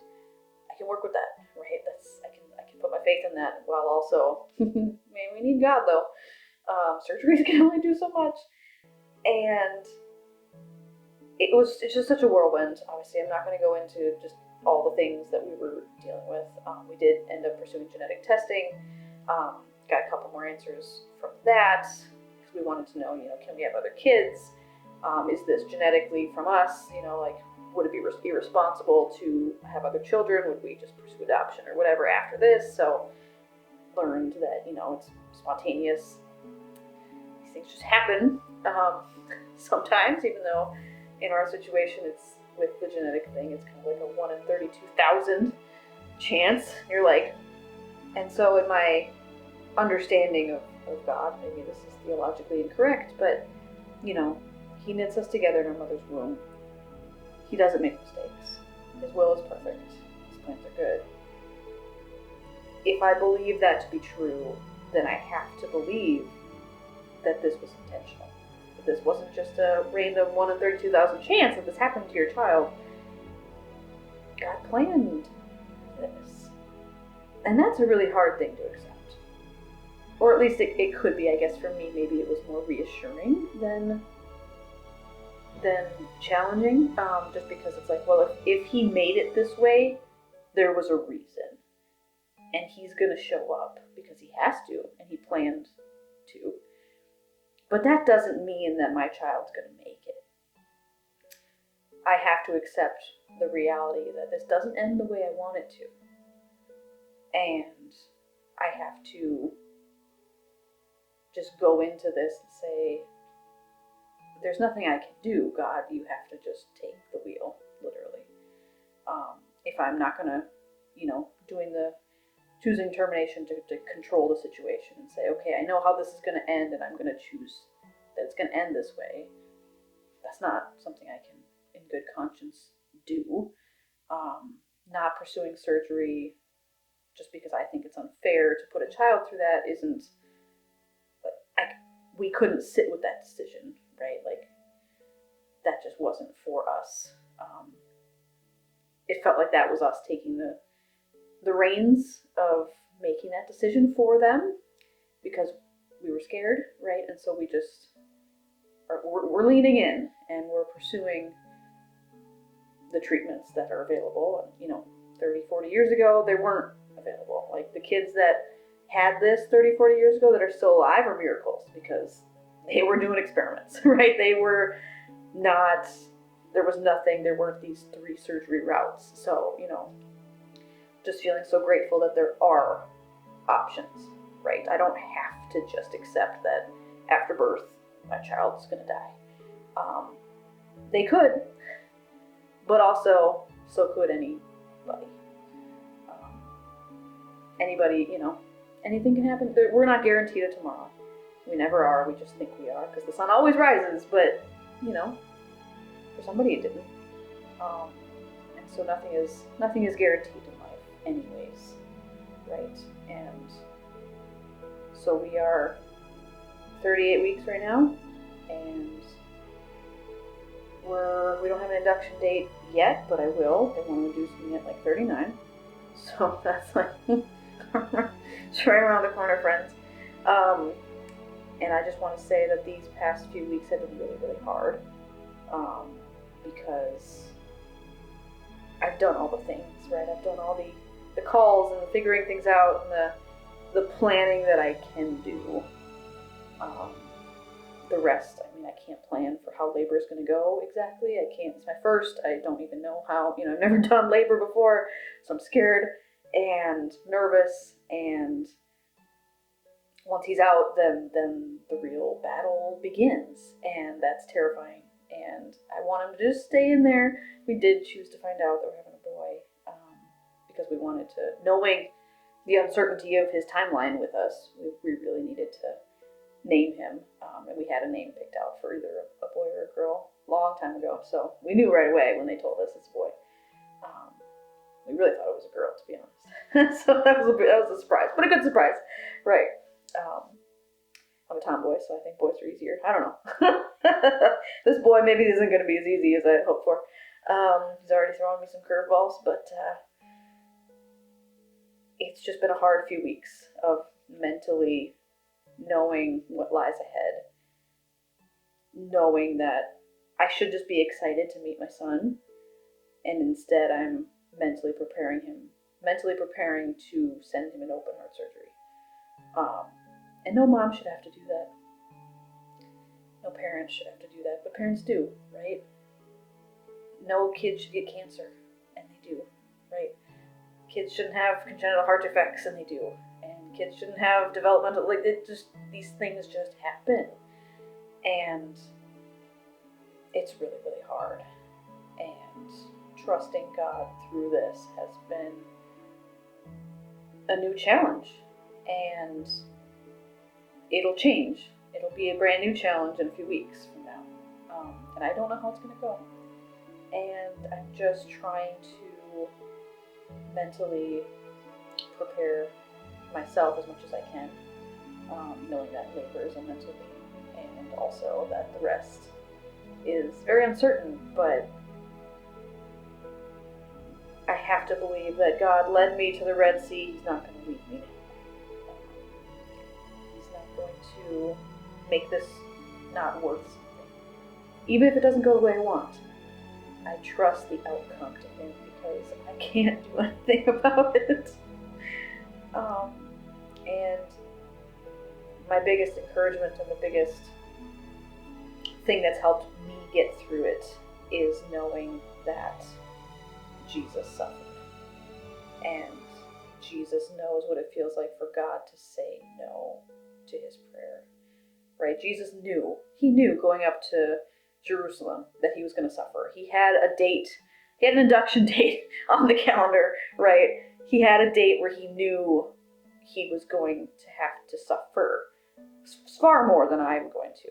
Speaker 1: I can work with that, right? I can put my faith in that, while also, man, we need God though. Surgeries can only do so much. And it's just such a whirlwind. Obviously, I'm not going to go into just all the things that we were dealing with. We did end up pursuing genetic testing. Got a couple more answers from that. We wanted to know, can we have other kids? Is this genetically from us? Would it be irresponsible to have other children? Would we just pursue adoption or whatever after this? So learned that, it's spontaneous. These things just happen sometimes, even though in our situation, it's with the genetic thing, it's kind of a 1 in 32,000 chance. And so in my understanding of God, maybe this is theologically incorrect, but he He knits us together in our mother's womb. He doesn't make mistakes. His will is perfect. His plans are good. If I believe that to be true, then I have to believe that this was intentional. That this wasn't just a random 1 in 32,000 chance that this happened to your child. God planned this. And that's a really hard thing to accept. Or at least it could be, I guess for me, maybe it was more reassuring than challenging. Just because it's like, well, if he made it this way, there was a reason. And he's going to show up because he has to, and he planned to. But that doesn't mean that my child's going to make it. I have to accept the reality that this doesn't end the way I want it to. And I have to just go into this and say, there's nothing I can do, God. You have to just take the wheel, literally. If I'm not going to, choosing termination to control the situation and say, okay, I know how this is going to end and I'm going to choose that it's going to end this way. That's not something I can, in good conscience, do. Not pursuing surgery just because I think it's unfair to put a child through that isn't, we couldn't sit with that decision, right? Like, that just wasn't for us. It felt like that was us taking the reins of making that decision for them because we were scared, right? And so we're leaning in and we're pursuing the treatments that are available. And, 30, 40 years ago, they weren't available. Like, the kids that had this 30, 40 years ago that are still alive are miracles because they were doing experiments, right? They were not, there was nothing, there weren't these 3 surgery routes. So, just feeling so grateful that there are options, right? I don't have to just accept that after birth, my child's gonna die. They could, but also, so could anybody. Anything can happen. We're not guaranteed a tomorrow. We never are. We just think we are because the sun always rises, but, for somebody it didn't. And so nothing is guaranteed in life anyways, right? And so we are 38 weeks right now, and we don't have an induction date yet, but I will. They want to induce me at like 39. So that's like it's right around the corner, friends. And I just want to say that these past few weeks have been really, really hard because I've done all the things, right? I've done all the calls and the figuring things out and the planning that I can do. The rest, I can't plan for how labor is going to go exactly. I can't. It's my first. I don't even know how. I've never done labor before, so I'm scared and nervous. And once he's out, then the real battle begins, and that's terrifying. And I want him to just stay in there. We did choose to find out that we're having a boy because we wanted to, knowing the uncertainty of his timeline with us, we really needed to name him, and we had a name picked out for either a boy or a girl a long time ago. So we knew right away when they told us it's a boy. We really thought it was a girl, to be honest. So that was a surprise, but a good surprise, right? I'm a tomboy, so I think boys are easier. I don't know. This boy maybe isn't going to be as easy as I had hoped for. He's already throwing me some curveballs, but it's just been a hard few weeks of mentally knowing what lies ahead, knowing that I should just be excited to meet my son, and instead I'm mentally preparing to send him an open heart surgery. And no mom should have to do that. No parents should have to do that, but parents do, right? No kid should get cancer, and they do, right? Kids shouldn't have congenital heart defects, and they do. And kids shouldn't have developmental, these things just happen. And it's really, really hard. And trusting God through this has been a new challenge. And it'll change. It'll be a brand new challenge in a few weeks from now. and I don't know how it's going to go. And I'm just trying to mentally prepare myself as much as I can, knowing that labor is a mental thing, and also that the rest is very uncertain, but I have to believe that God led me to the Red Sea. He's not going to leave me. He's not going to make this not worth something. Even if it doesn't go the way I want, I trust the outcome to Him because I can't do anything about it. And my biggest encouragement and the biggest thing that's helped me get through it is knowing that Jesus suffered. And Jesus knows what it feels like for God to say no to His prayer. Right? Jesus knew. He knew going up to Jerusalem that He was going to suffer. He had a date. He had an induction date on the calendar, right? He had a date where He knew He was going to have to suffer far more than I'm going to.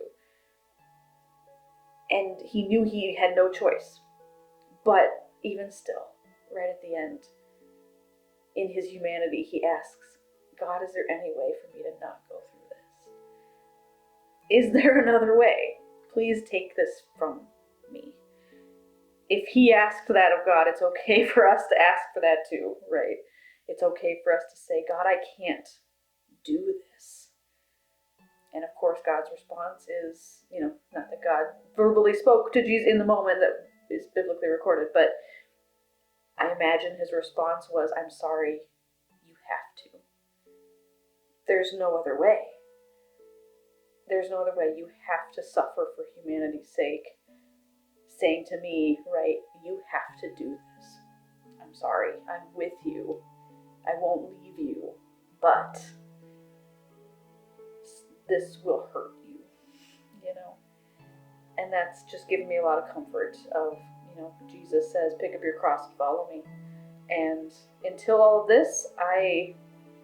Speaker 1: And He knew He had no choice. But even still, right at the end, in His humanity, He asks, God, is there any way for me to not go through this? Is there another way? Please take this from me. If He asked that of God, it's okay for us to ask for that too, right? It's okay for us to say, God, I can't do this. And of course, God's response is, not that God verbally spoke to Jesus in the moment that is biblically recorded, but I imagine His response was, I'm sorry, you have to. There's no other way. There's no other way. You have to suffer for humanity's sake. Saying to me, right, you have to do this. I'm sorry, I'm with you. I won't leave you, but this will hurt you, And that's just given me a lot of comfort of, Jesus says, pick up your cross and follow me. And until all of this,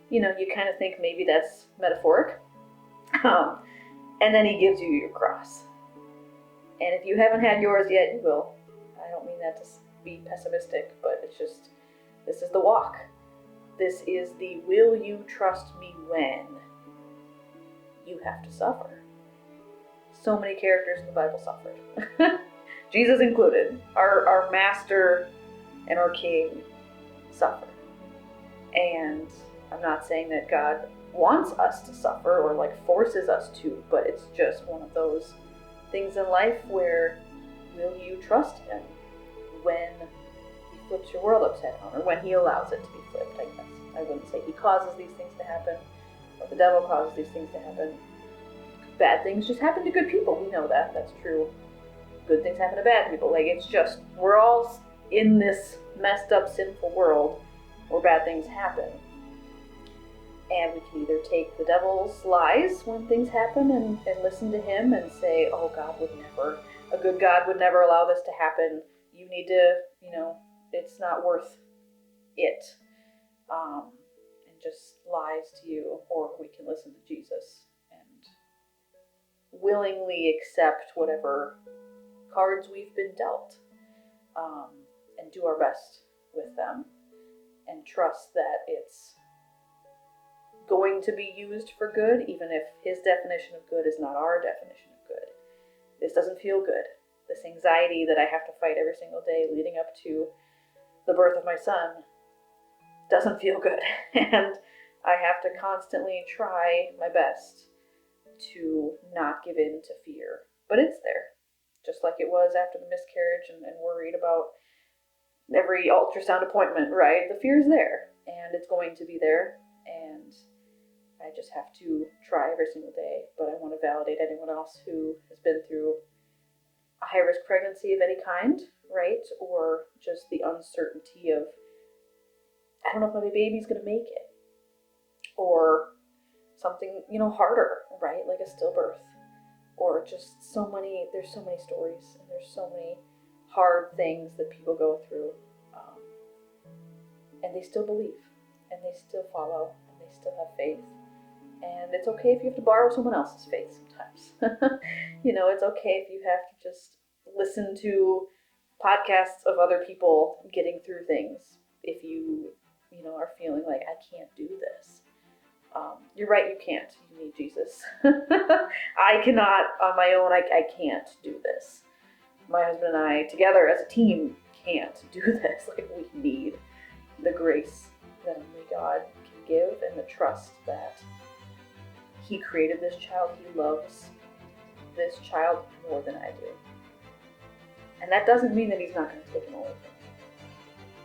Speaker 1: you kind of think maybe that's metaphoric. And then He gives you your cross. And if you haven't had yours yet, you will. I don't mean that to be pessimistic, but it's just, this is the walk. This is the will you trust me when you have to suffer. So many characters in the Bible suffered. Jesus included. Our master and our king suffered. And I'm not saying that God wants us to suffer or forces us to, but it's just one of those things in life where will you trust Him when He flips your world upside down, or when He allows it to be flipped, I guess. I wouldn't say He causes these things to happen, or the devil causes these things to happen. Bad things just happen to good people. We know that. That's true. Good things happen to bad people. It's just, we're all in this messed up, sinful world where bad things happen. And we can either take the devil's lies when things happen and listen to him and say, oh, a good God would never allow this to happen. You need to, it's not worth it. And just lies to you. Or we can listen to Jesus and willingly accept whatever cards we've been dealt, and do our best with them and trust that it's going to be used for good, even if His definition of good is not our definition of good. This doesn't feel good. This anxiety that I have to fight every single day leading up to the birth of my son doesn't feel good. And I have to constantly try my best to not give in to fear. But it's there. Just like it was after the miscarriage and worried about every ultrasound appointment, right? The fear's there, and it's going to be there, and I just have to try every single day. But I want to validate anyone else who has been through a high-risk pregnancy of any kind, right? Or just the uncertainty of, I don't know if my baby's going to make it. Or something, harder, right? Like a stillbirth. Or just there's so many stories, and there's so many hard things that people go through. And they still believe, and they still follow, and they still have faith. And it's okay if you have to borrow someone else's faith sometimes. It's okay if you have to just listen to podcasts of other people getting through things. If you are feeling like, I can't do this. You're right, you can't. You need Jesus. I cannot, on my own, I can't do this. My husband and I, together as a team, can't do this. Like, we need the grace that only God can give, and the trust that He created this child. He loves this child more than I do. And that doesn't mean that He's not going to take him away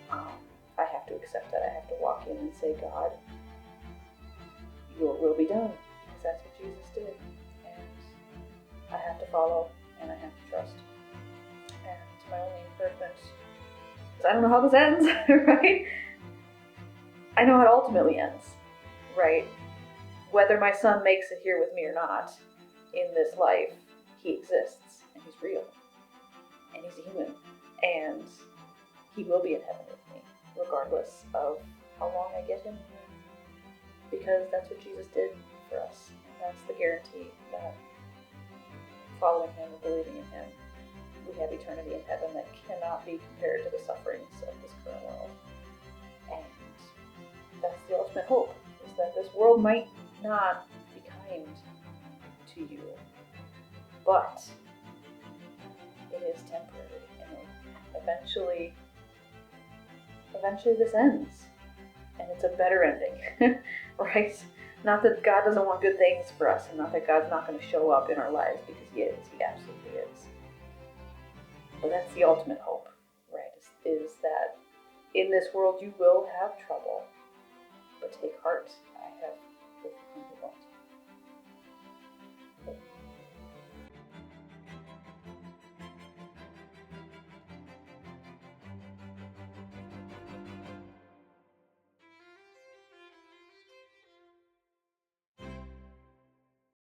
Speaker 1: from me. I have to accept that. I have to walk in and say, God, Your will be done, because that's what Jesus did. And I have to follow, and I have to trust. And my only encouragement is, I don't know how this ends, right? I know how it ultimately ends, right? Whether my son makes it here with me or not, in this life, he exists, and he's real, and he's a human, and he will be in heaven with me, regardless of how long I get him here, because that's what Jesus did for us, and that's the guarantee that following him and believing in him, we have eternity in heaven that cannot be compared to the sufferings of this current world. And that's the ultimate hope, is that this world might not be kind to you, but it is temporary, and eventually this ends, and it's a better ending, right? Not that God doesn't want good things for us, and not that God's not going to show up in our lives, because He is. He absolutely is. But that's the ultimate hope, right? Is that in this world you will have trouble, but take heart. I have overcome the world.